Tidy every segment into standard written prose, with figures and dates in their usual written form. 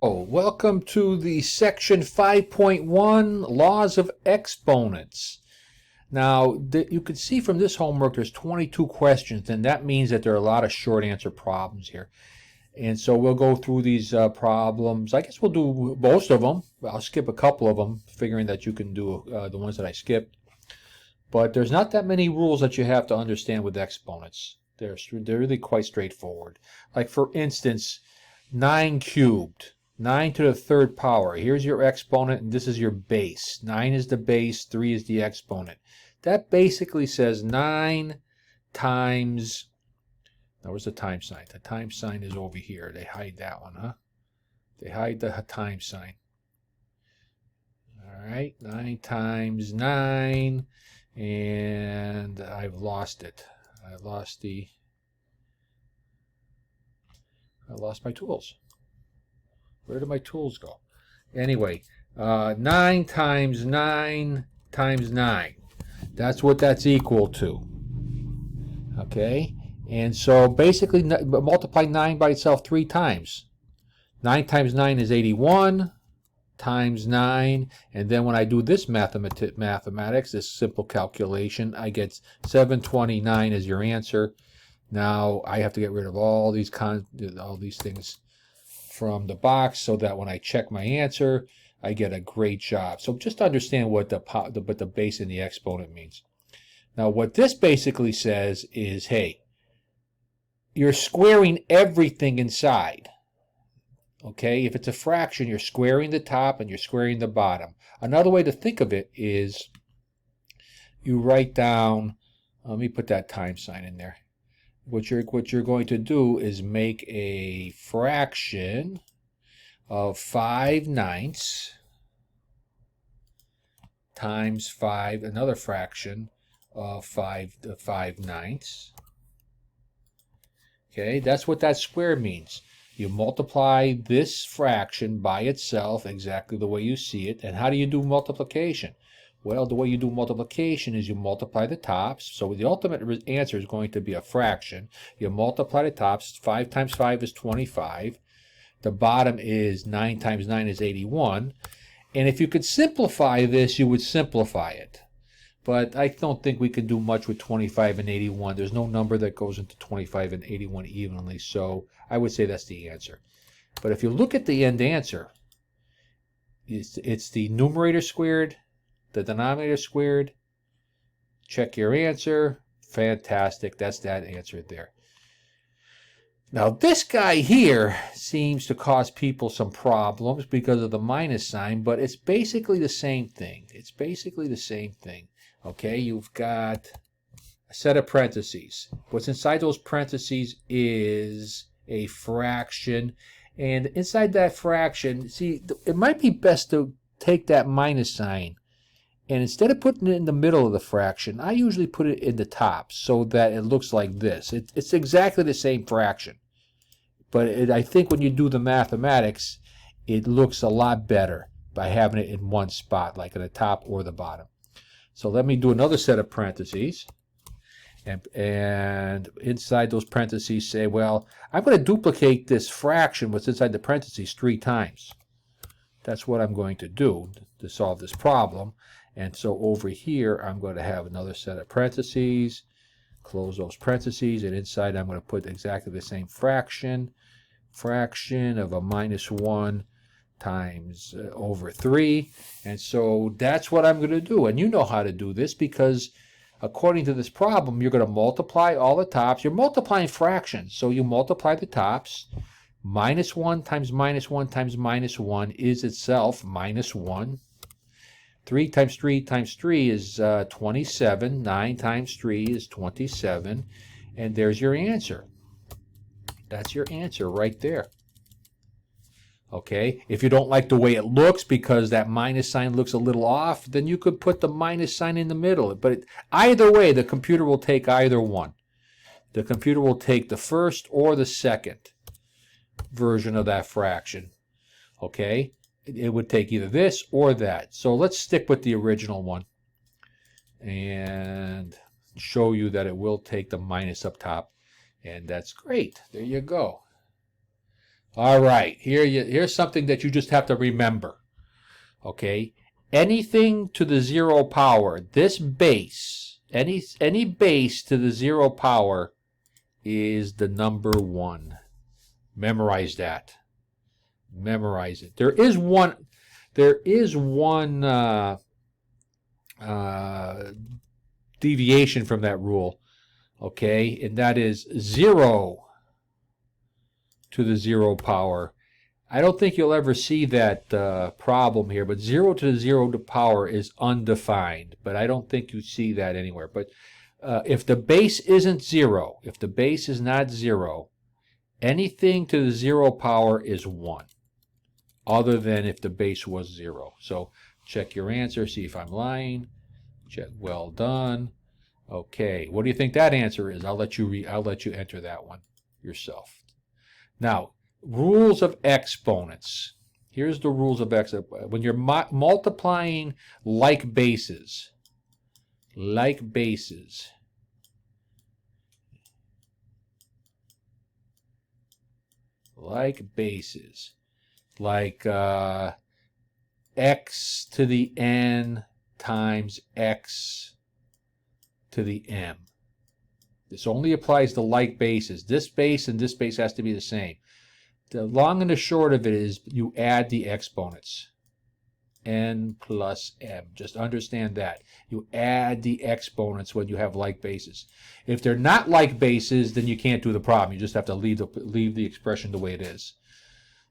Oh, welcome to the section 5.1, Laws of Exponents. Now, you can see from this homework there's 22 questions, and that means that there are a lot of short answer problems here. And so we'll go through these problems. I guess we'll do most of them. I'll skip a couple of them, figuring that you can do the ones that I skipped. But there's not that many rules that you have to understand with exponents. They're really quite straightforward. Like, for instance, 9 cubed. 9 to the third power. Here's your exponent, and this is your base. 9 is the base, 3 is the exponent. That basically says 9 times... Now, where's the times sign? The times sign is over here. They hide that one, huh? They hide the times sign. All right, 9 times 9, and I've lost it. I lost my tools. Where did my tools go? Anyway, 9 times 9 times 9. That's what that's equal to. Okay? And so basically multiply 9 by itself 3 times. 9 times 9 is 81 times 9. And then when I do this mathematics, this simple calculation, I get 729 as your answer. Now I have to get rid of all these things from the box so that when I check my answer, I get a great job. So just understand what the base and the exponent means. Now what this basically says is, hey, you're squaring everything inside. Okay, if it's a fraction, you're squaring the top and you're squaring the bottom. Another way to think of it is you write down, let me put that time sign in there. What you're going to do is make a fraction of 5/9 times 5, another fraction of 5/9. Okay, that's what that square means. You multiply this fraction by itself exactly the way you see it. And how do you do multiplication? Well, the way you do multiplication is you multiply the tops. So the ultimate answer is going to be a fraction. You multiply the tops. 5 times 5 is 25. The bottom is 9 times 9 is 81. And if you could simplify this, you would simplify it. But I don't think we can do much with 25 and 81. There's no number that goes into 25 and 81 evenly. So I would say that's the answer. But if you look at the end answer, it's the numerator squared, the denominator squared. Check your answer. Fantastic. That's that answer there. Now this guy here seems to cause people some problems because of the minus sign, but it's basically the same thing. It's basically the same thing. Okay, you've got a set of parentheses. What's inside those parentheses is a fraction, and inside that fraction, see, it might be best to take that minus sign, and instead of putting it in the middle of the fraction, I usually put it in the top so that it looks like this. It's exactly the same fraction. But I think when you do the mathematics, it looks a lot better by having it in one spot, like in the top or the bottom. So let me do another set of parentheses. And inside those parentheses say, well, I'm going to duplicate this fraction, what's inside the parentheses, 3 times. That's what I'm going to do to solve this problem. And so over here, I'm going to have another set of parentheses, close those parentheses, and inside I'm going to put exactly the same fraction of a minus 1 times over 3. And so that's what I'm going to do. And you know how to do this because according to this problem, you're going to multiply all the tops. You're multiplying fractions. So you multiply the tops. Minus 1 times minus 1 times minus 1 is itself minus 1. 3 times 3 times 3 is 27. 9 times 3 is 27. And there's your answer. That's your answer right there. Okay, if you don't like the way it looks because that minus sign looks a little off, then you could put the minus sign in the middle. But either way, the computer will take either one. The computer will take the first or the second version of that fraction. Okay, it would take either this or that. So let's stick with the original one and show you that it will take the minus up top. And that's great. There you go. All right, here's something that you just have to remember. Okay, anything to the 0 power, this base, any base to the 0 power is the number 1. Memorize that. Memorize it. There is one deviation from that rule, okay, and that is 0 to the 0 power. I don't think you'll ever see that problem here, but 0 to the 0 to power is undefined, but I don't think you see that anywhere. But if the base isn't 0, if the base is not 0, anything to the 0 power is 1, other than if the base was 0. So check your answer, see if I'm lying. Check, well done. Okay, what do you think that answer is? I'll let you enter that one yourself. Now, rules of exponents. Here's the rules of exponents. When you're multiplying like bases, like x to the n times x to the m. This only applies to like bases. This base and this base has to be the same. The long and the short of it is you add the exponents. N plus m. Just understand that. You add the exponents when you have like bases. If they're not like bases, then you can't do the problem. You just have to leave the expression the way it is.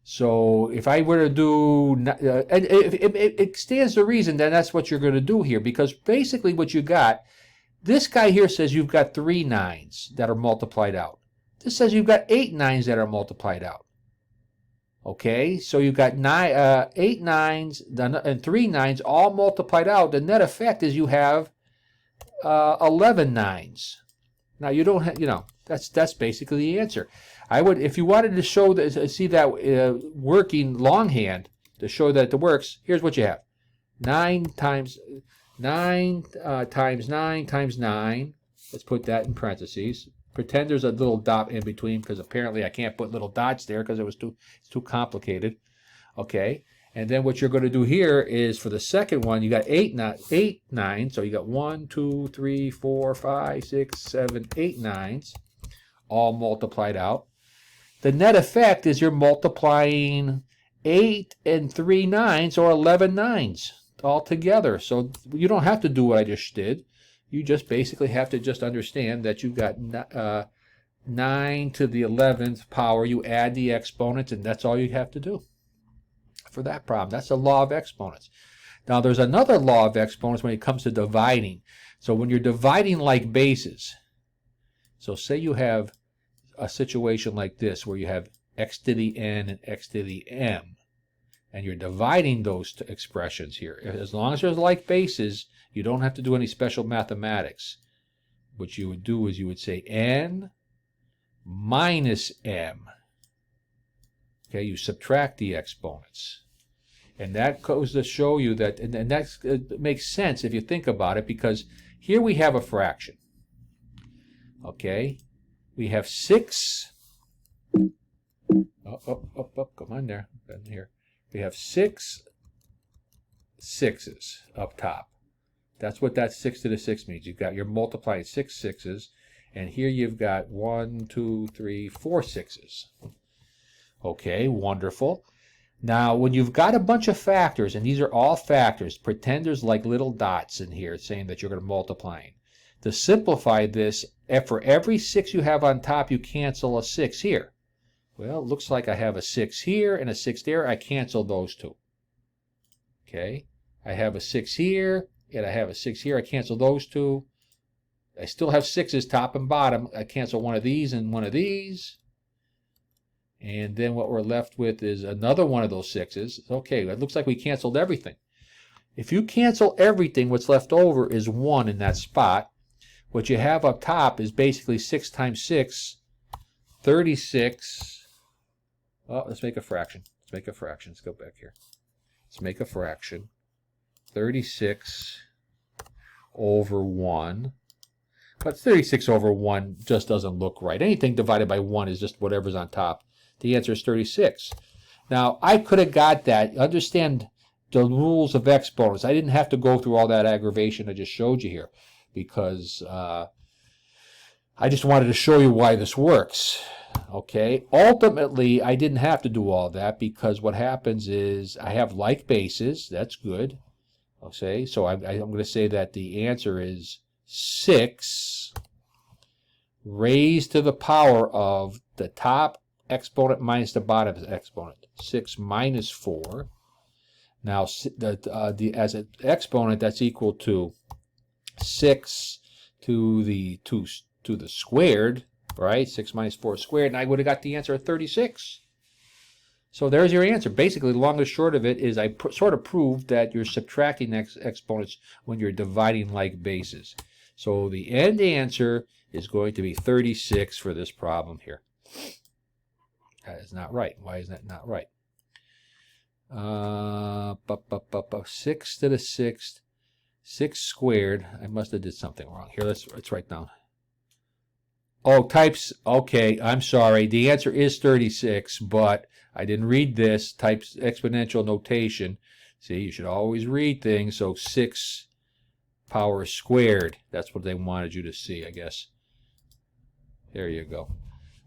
So if I were to do, it stands to reason that that's what you're going to do here, because basically what you got, this guy here says you've got 3 9s that are multiplied out. This says you've got 8 9s that are multiplied out. Okay, so you've got 8 9s and 3 9s all multiplied out. The net effect is you have 11 9s. Now you don't have, that's basically the answer. I would, if you wanted to show that, see that working longhand to show that it works. Here's what you have: 9 times 9 times 9 times 9. Let's put that in parentheses. Pretend there's a little dot in between, because apparently I can't put little dots there because it's too complicated. Okay, and then what you're going to do here is for the second one, you got 8 9, so you got 1, 2, 3, 4, 5, 6, 7, 8 9s, all multiplied out. The net effect is you're multiplying 8 and 3 9s, or 11 9s all together. So you don't have to do what I just did. You just basically have to just understand that you've got 9 to the 11th power. You add the exponents, and that's all you have to do for that problem. That's the law of exponents. Now, there's another law of exponents when it comes to dividing. So when you're dividing like bases, so say you have a situation like this where you have x to the n and x to the m, and you're dividing those two expressions here. As long as there's like bases, you don't have to do any special mathematics. What you would do is you would say n minus m. Okay, you subtract the exponents. And that goes to show you that, and that makes sense if you think about it, because here we have a fraction. Okay, we have 6. Come on there. Here. We have 6 6s up top. That's what that 6 to the 6 means. You're multiplying 6 6s, and here you've got 1, 2, 3, 4 6s. Okay, wonderful. Now, when you've got a bunch of factors, and these are all factors, pretend there's like little dots in here saying that you're going to multiply. To simplify this, for every 6 you have on top, you cancel a 6 here. Well, it looks like I have a 6 here and a 6 there. I cancel those two. Okay, I have a 6 here and I have a 6 here. I cancel those two. I still have 6s top and bottom. I cancel one of these and one of these. And then what we're left with is another one of those 6s. Okay, it looks like we canceled everything. If you cancel everything, what's left over is 1 in that spot. What you have up top is basically 6 times 6, 36. Oh, let's make a fraction. Let's go back here. Let's make a fraction. 36 over 1. But 36 over 1 just doesn't look right. Anything divided by 1 is just whatever's on top. The answer is 36. Now, I could have got that. Understand the rules of exponents. I didn't have to go through all that aggravation I just showed you here because I just wanted to show you why this works. Okay, ultimately, I didn't have to do all that because what happens is I have like bases. That's good. Okay, so I'm going to say that the answer is 6 raised to the power of the top exponent minus the bottom exponent. 6 minus 4. Now, as an exponent, that's equal to 6 to the squared, right? 6 minus 4 squared, and I would have got the answer of 36. So there's your answer. Basically, the long and short of it is I sort of proved that you're subtracting exponents when you're dividing like bases. So the end answer is going to be 36 for this problem here. That is not right. Why is that not right? 6 to the 6th, 6 squared. I must have did something wrong. Here, let's write down. Oh, types. Okay, I'm sorry. The answer is 36, but I didn't read this. Types exponential notation. See, you should always read things. So 6 power squared. That's what they wanted you to see, I guess. There you go.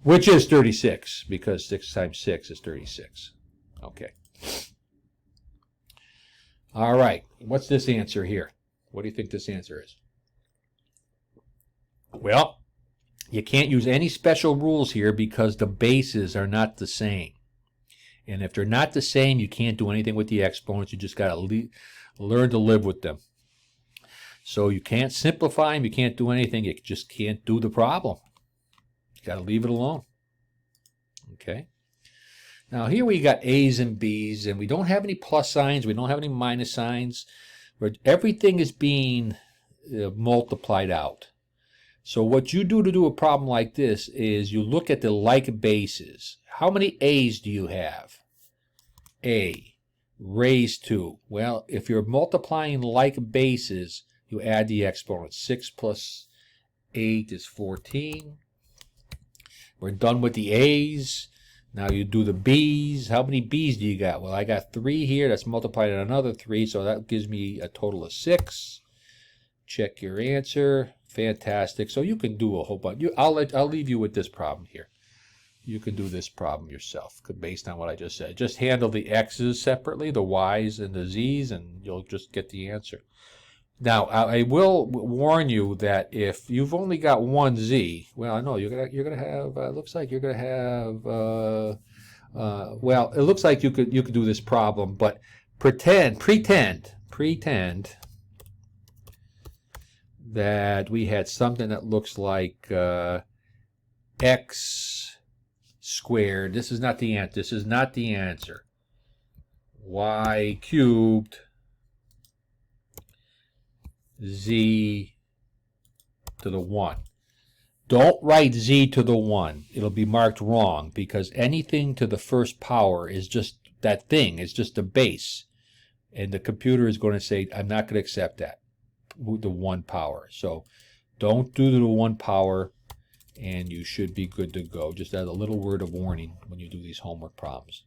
Which is 36, because 6 times 6 is 36. Okay. All right. What's this answer here? What do you think this answer is? Well, you can't use any special rules here because the bases are not the same. And if they're not the same, you can't do anything with the exponents. You just got to learn to live with them. So you can't simplify them. You can't do anything. You just can't do the problem. You got to leave it alone. Okay. Now here we got A's and B's, and we don't have any plus signs. We don't have any minus signs. But everything is being multiplied out. So what you do to do a problem like this is you look at the like bases. How many A's do you have? A raised to. Well, if you're multiplying like bases, you add the exponents. 6 plus 8 is 14. We're done with the A's. Now you do the B's. How many B's do you got? Well, I got 3 here. That's multiplied on another 3, so that gives me a total of 6. Check your answer. Fantastic. So you can do a whole bunch. I'll leave you with this problem here. You can do this problem yourself based on what I just said. Just handle the x's separately, the y's and the z's, and you'll just get the answer. Now, I will warn you that if you've only got one z, well, I know you're gonna have. Looks like you're gonna have. Well, it looks like you could do this problem, but pretend that we had something that looks like x squared. This is not the answer. This is not the answer. Y cubed z to the 1. Don't write z to the 1. It'll be marked wrong because anything to the first power is just that thing. It's just a base. And the computer is going to say, I'm not going to accept that. The 1 power. So don't do the 1 power, and you should be good to go. Just add a little word of warning when you do these homework problems.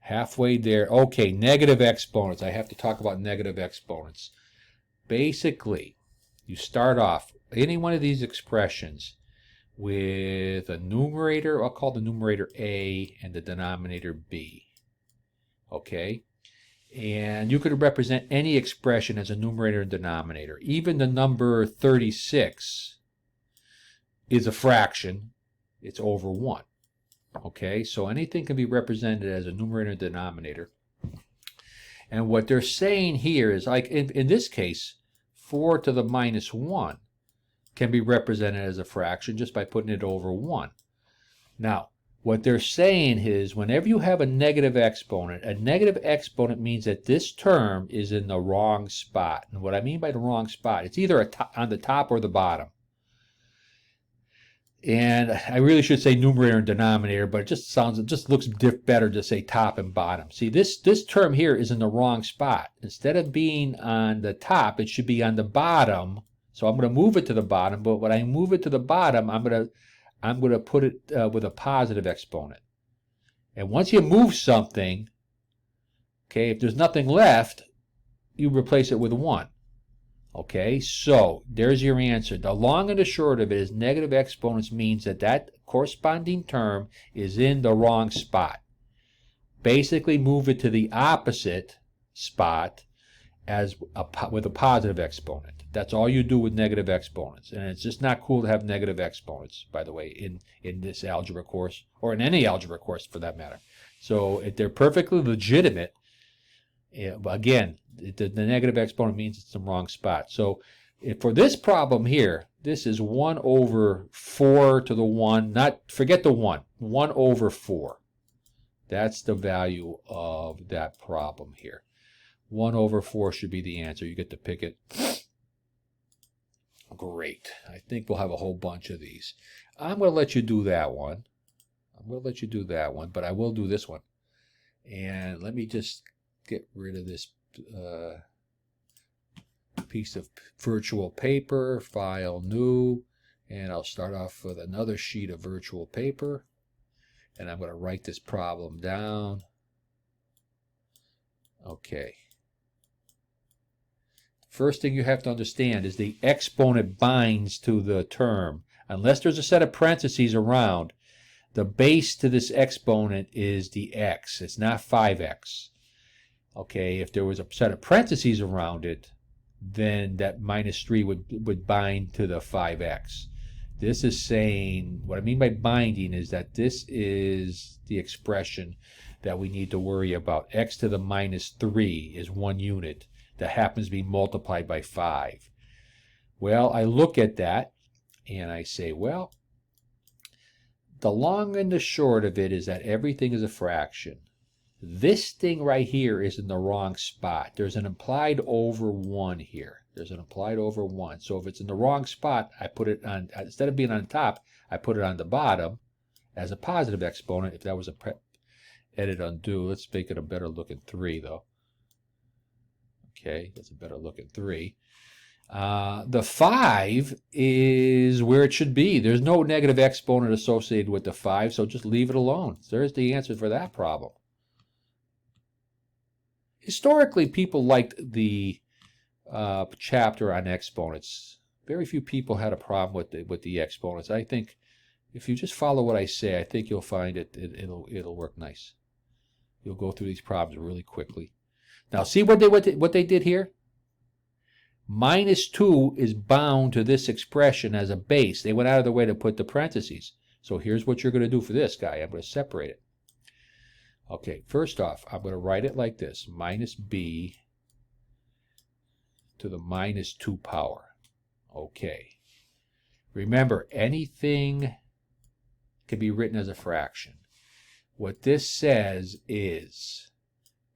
Halfway there. Okay, negative exponents. I have to talk about negative exponents. Basically, you start off any one of these expressions with a numerator. I'll call the numerator A and the denominator B. Okay? And you could represent any expression as a numerator and denominator. Even the number 36 is a fraction. It's over 1. Okay, so anything can be represented as a numerator and denominator. And what they're saying here is, like in this case, 4 to the minus 1 can be represented as a fraction just by putting it over 1. Now, what they're saying is whenever you have a negative exponent means that this term is in the wrong spot. And what I mean by the wrong spot, it's either on the top or the bottom. And I really should say numerator and denominator, but it just looks better to say top and bottom. See, this term here is in the wrong spot. Instead of being on the top, it should be on the bottom. So I'm going to move it to the bottom, but when I move it to the bottom, I'm going to put it with a positive exponent. And once you move something, okay, if there's nothing left, you replace it with 1. Okay, so there's your answer. The long and the short of it is negative exponents means that that corresponding term is in the wrong spot. Basically move it to the opposite spot as with a positive exponent. That's all you do with negative exponents. And it's just not cool to have negative exponents, by the way, in this algebra course, or in any algebra course for that matter. So if they're perfectly legitimate, but again, the negative exponent means it's in the wrong spot. So for this problem here, this is 1 over 4 to the 1, forget the 1, 1 over 4. That's the value of that problem here. 1 over 4 should be the answer. You get to pick it. Great. I think we'll have a whole bunch of these. I'm going to let you do that one. But I will do this one. And let me just get rid of this piece of virtual paper, file new, and I'll start off with another sheet of virtual paper, and I'm going to write this problem down. Okay. First thing you have to understand is the exponent binds to the term. Unless there's a set of parentheses around, the base to this exponent is the x. It's not 5x. Okay, if there was a set of parentheses around it, then that minus 3 would bind to the 5x. This is saying, what I mean by binding is that this is the expression that we need to worry about. X to the minus 3 is 1 unit that happens to be multiplied by 5. Well, I look at that and I say, well, the long and the short of it is that everything is a fraction. This thing right here is in the wrong spot. There's an implied over 1 here. There's an implied over 1. So if it's in the wrong spot, I put it on, instead of being on top, I put it on the bottom as a positive exponent. If that was a edit undo, let's make it a better looking 3 though. Okay, that's a better looking 3. The 5 is where it should be. There's no negative exponent associated with the 5, so just leave it alone. There's the answer for that problem. Historically, people liked the chapter on exponents. Very few people had a problem with the exponents. I think if you just follow what I say, I think you'll find it'll work nice. You'll go through these problems really quickly. Now, see what they did here? Minus 2 is bound to this expression as a base. They went out of their way to put the parentheses. So here's what you're going to do for this guy. I'm going to separate it. Okay, first off, I'm going to write it like this. Minus b to the minus 2 power. Okay. Remember, anything can be written as a fraction. What this says is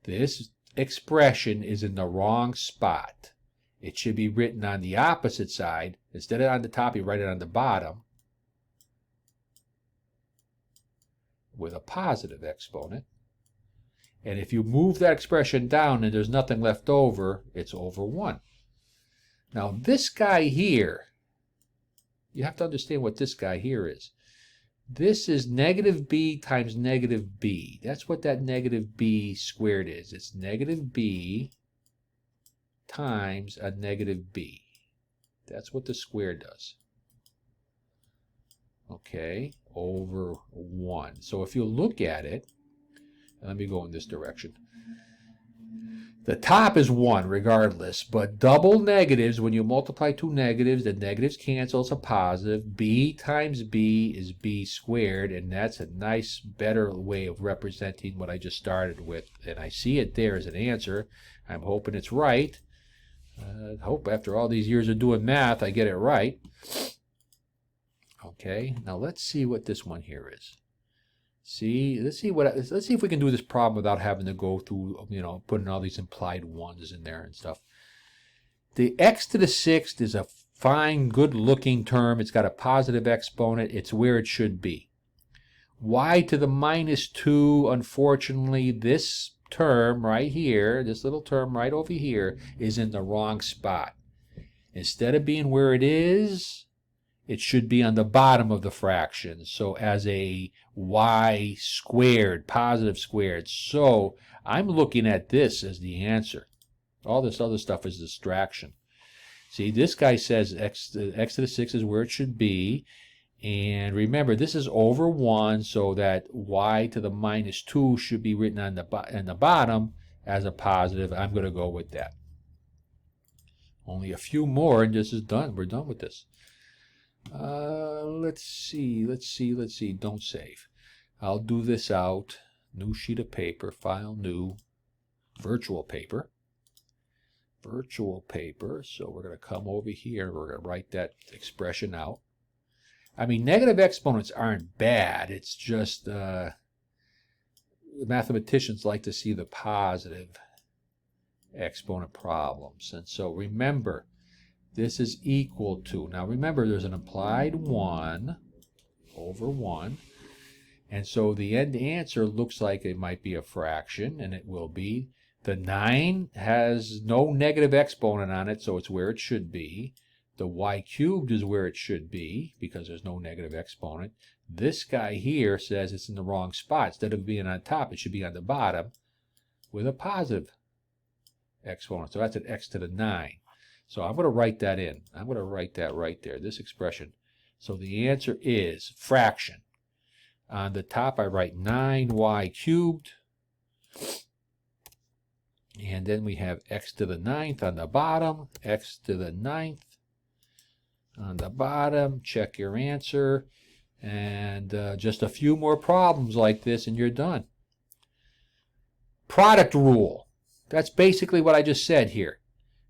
this expression is in the wrong spot. It should be written on the opposite side. Instead of on the top, you write it on the bottom with a positive exponent. And if you move that expression down and there's nothing left over, it's over 1. Now this guy here, you have to understand what this guy here is. This is negative b times negative b. That's what that negative b squared is. It's negative b times a negative b. That's what the square does. Okay, over 1. So if you look at it, let me go in this direction. The top is 1 regardless, but double negatives, when you multiply two negatives, the negatives cancel, it's a positive. B times b is b squared, and that's a nice, better way of representing what I just started with. And I see it there as an answer. I'm hoping it's right. I hope after all these years of doing math, I get it right. Okay, now let's see what this one here is. Let's see if we can do this problem without having to go through, putting all these implied 1s in there and stuff. The x to the 6th is a fine, good-looking term. It's got a positive exponent. It's where it should be. Y to the minus 2, unfortunately, this term right here, this little term right over here, is in the wrong spot. Instead of being where it is, it should be on the bottom of the fraction. So as a y squared, positive squared. So I'm looking at this as the answer. All this other stuff is distraction. See, this guy says x to the 6 is where it should be. And remember, this is over 1, so that y to the minus 2 should be written on the bottom as a positive. I'm going to go with that. Only a few more, and this is done. We're done with this. Let's see. Don't save. I'll do this out. New sheet of paper, file new, virtual paper. Virtual paper. So we're going to come over here. We're going to write that expression out. I mean, negative exponents aren't bad. It's just mathematicians like to see the positive exponent problems. And so remember, this is equal to. Now remember, there's an implied 1 over 1. And so the end answer looks like it might be a fraction, and it will be. The 9 has no negative exponent on it, so it's where it should be. The y cubed is where it should be because there's no negative exponent. This guy here says it's in the wrong spot. Instead of being on top, it should be on the bottom with a positive exponent. So that's an x to the 9. So I'm going to write that in. I'm going to write that right there, this expression. So the answer is fraction. On the top, I write 9y cubed. And then we have x to the 9th on the bottom, x to the 9th on the bottom. Check your answer. And just a few more problems like this and you're done. Product rule. That's basically what I just said here.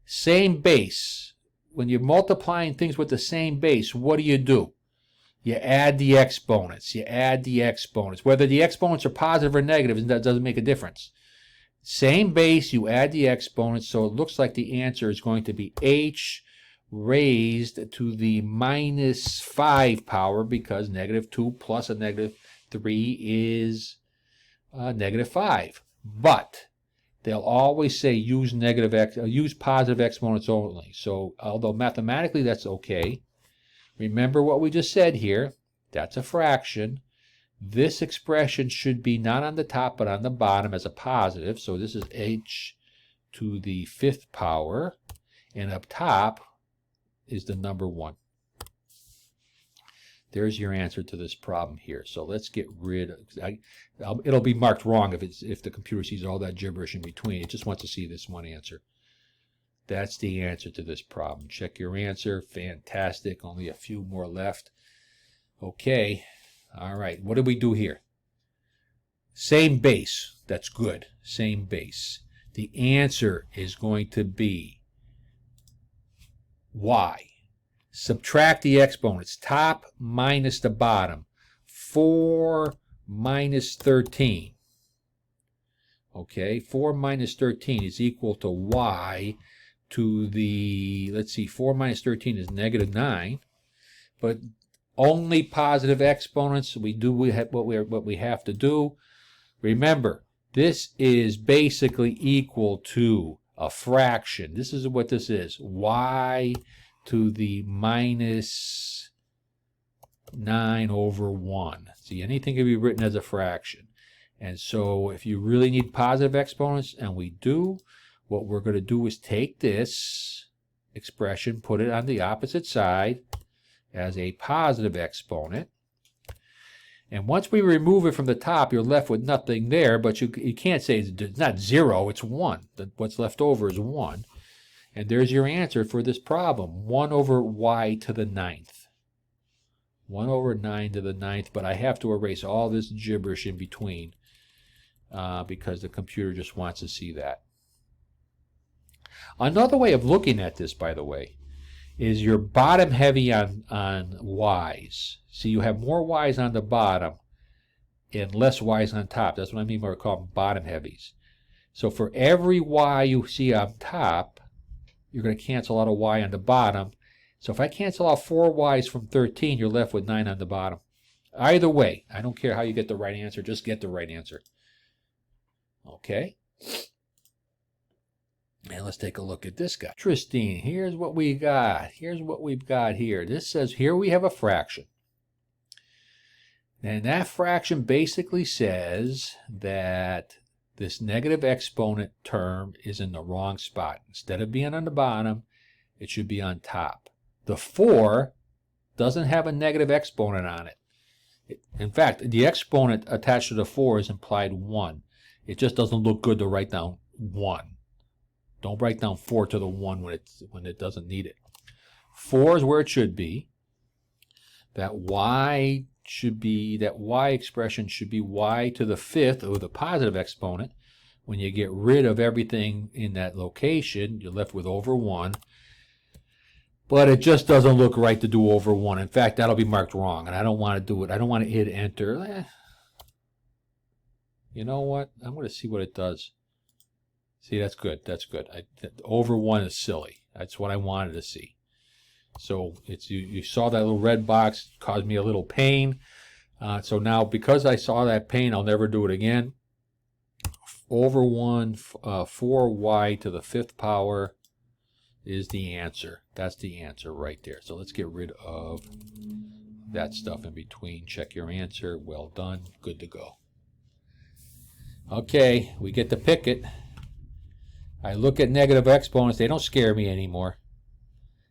Same base. When you're multiplying things with the same base, what do? You add the exponents. You add the exponents. Whether the exponents are positive or negative, that doesn't make a difference. Same base, you add the exponents, so it looks like the answer is going to be h raised to the minus 5 power, because negative 2 plus a negative 3 is negative 5. But they'll always say use positive exponents only. So although mathematically that's okay, remember what we just said here. That's a fraction. This expression should be not on the top but on the bottom as a positive. So this is h to the 5th power. And up top is the number 1. There's your answer to this problem here. So let's get rid of, it'll be marked wrong if the computer sees all that gibberish in between. It just wants to see this one answer. That's the answer to this problem. Check your answer. Fantastic. Only a few more left. Okay. All right. What did we do here? Same base. That's good. Same base. The answer is going to be y. Subtract the exponents. Top minus the bottom. 4 minus 13. Okay. 4 minus 13 is equal to y to the, let's see, 4 minus 13 is negative 9. But only positive exponents. We do what we have to do. Remember, this is basically equal to a fraction. This is what this is. Y to the minus 9 over 1. See, anything can be written as a fraction. And so if you really need positive exponents, and we do, what we're going to do is take this expression, put it on the opposite side as a positive exponent. And once we remove it from the top, you're left with nothing there, but you can't say it's not 0, it's 1. What's left over is 1. And there's your answer for this problem, 1 over y to the 9th. 1 over 9 to the 9th, but I have to erase all this gibberish in between because the computer just wants to see that. Another way of looking at this, by the way, is you're bottom heavy on y's. See, you have more y's on the bottom and less y's on top. That's what I mean by called bottom heavies. So for every y you see on top, you're going to cancel out a y on the bottom. So if I cancel out 4 y's from 13, you're left with 9 on the bottom. Either way, I don't care how you get the right answer, just get the right answer. Okay? And let's take a look at this guy. Interesting. Here's what we got. Here's what we've got here. This says here we have a fraction. And that fraction basically says that this negative exponent term is in the wrong spot. Instead of being on the bottom, it should be on top. The 4 doesn't have a negative exponent on it. In fact, the exponent attached to the 4 is implied 1. It just doesn't look good to write down 1. Don't write down 4 to the 1 when it doesn't need it. 4 is where it should be. That y expression should be y to the 5th, or the positive exponent. When you get rid of everything in that location, you're left with over 1. But it just doesn't look right to do over 1. In fact, that'll be marked wrong, and I don't want to do it. I don't want to hit enter. You know what? I'm going to see what it does. See, that's good. That's good. Over 1 is silly. That's what I wanted to see. So you saw that little red box, caused me a little pain. So now, because I saw that pain, I'll never do it again. Over 1, 4y to the 5th power is the answer. That's the answer right there. So let's get rid of that stuff in between. Check your answer. Well done. Good to go. Okay, we get to pick it. I look at negative exponents. They don't scare me anymore.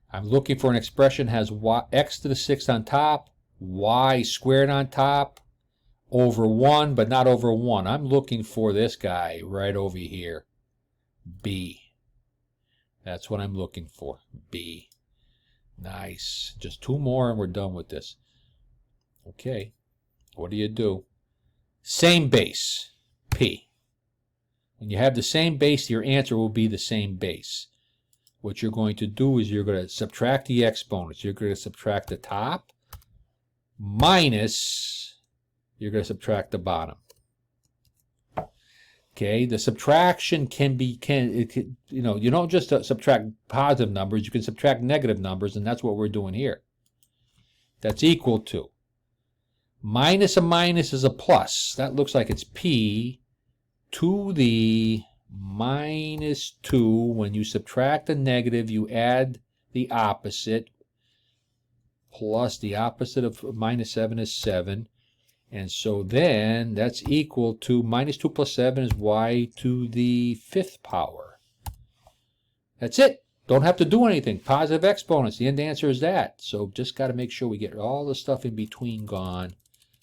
I'm looking for an expression that has x to the 6th on top, y squared on top, over 1, but not over 1. I'm looking for this guy right over here, b. That's what I'm looking for, b. Nice. Just 2 more and we're done with this. Okay, what do? Same base, p. When you have the same base, your answer will be the same base. What you're going to do is you're going to subtract the exponents. You're going to subtract the top minus, you're going to subtract the bottom. Okay, the subtraction you don't just subtract positive numbers, you can subtract negative numbers, and that's what we're doing here. That's equal to. Minus a minus is a plus. That looks like it's p to the minus 2. When you subtract the negative, you add the opposite. Plus the opposite of minus 7 is 7. And so then that's equal to minus 2 plus 7 is y to the 5th power. That's it. Don't have to do anything. Positive exponents. The end answer is that. So just got to make sure we get all the stuff in between gone.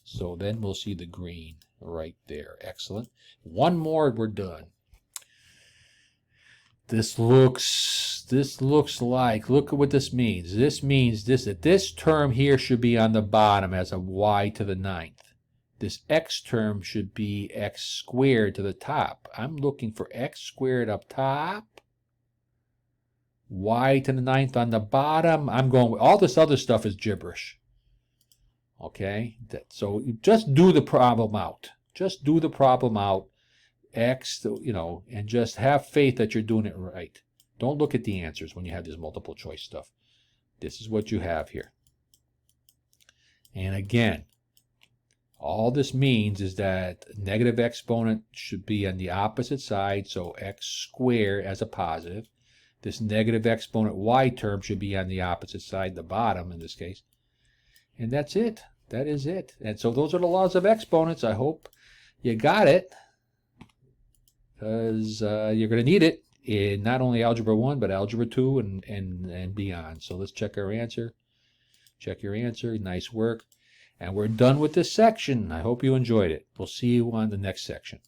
So then we'll see the green right there. Excellent. One more, we're done. This looks like, look at what this means. This means that this term here should be on the bottom as a y to the 9th. This x term should be x squared to the top. I'm looking for x squared up top, y to the 9th on the bottom. I'm going with all this other stuff is gibberish. Okay, so just do the problem out. Just do the problem out. X, and just have faith that you're doing it right. Don't look at the answers when you have this multiple choice stuff. This is what you have here. And again, all this means is that negative exponent should be on the opposite side, so x squared as a positive. This negative exponent y term should be on the opposite side, the bottom in this case. And that's it. That is it. And so those are the laws of exponents. I hope you got it, because you're going to need it in not only Algebra 1, but Algebra 2 and beyond. So let's check our answer. Check your answer. Nice work. And we're done with this section. I hope you enjoyed it. We'll see you on the next section.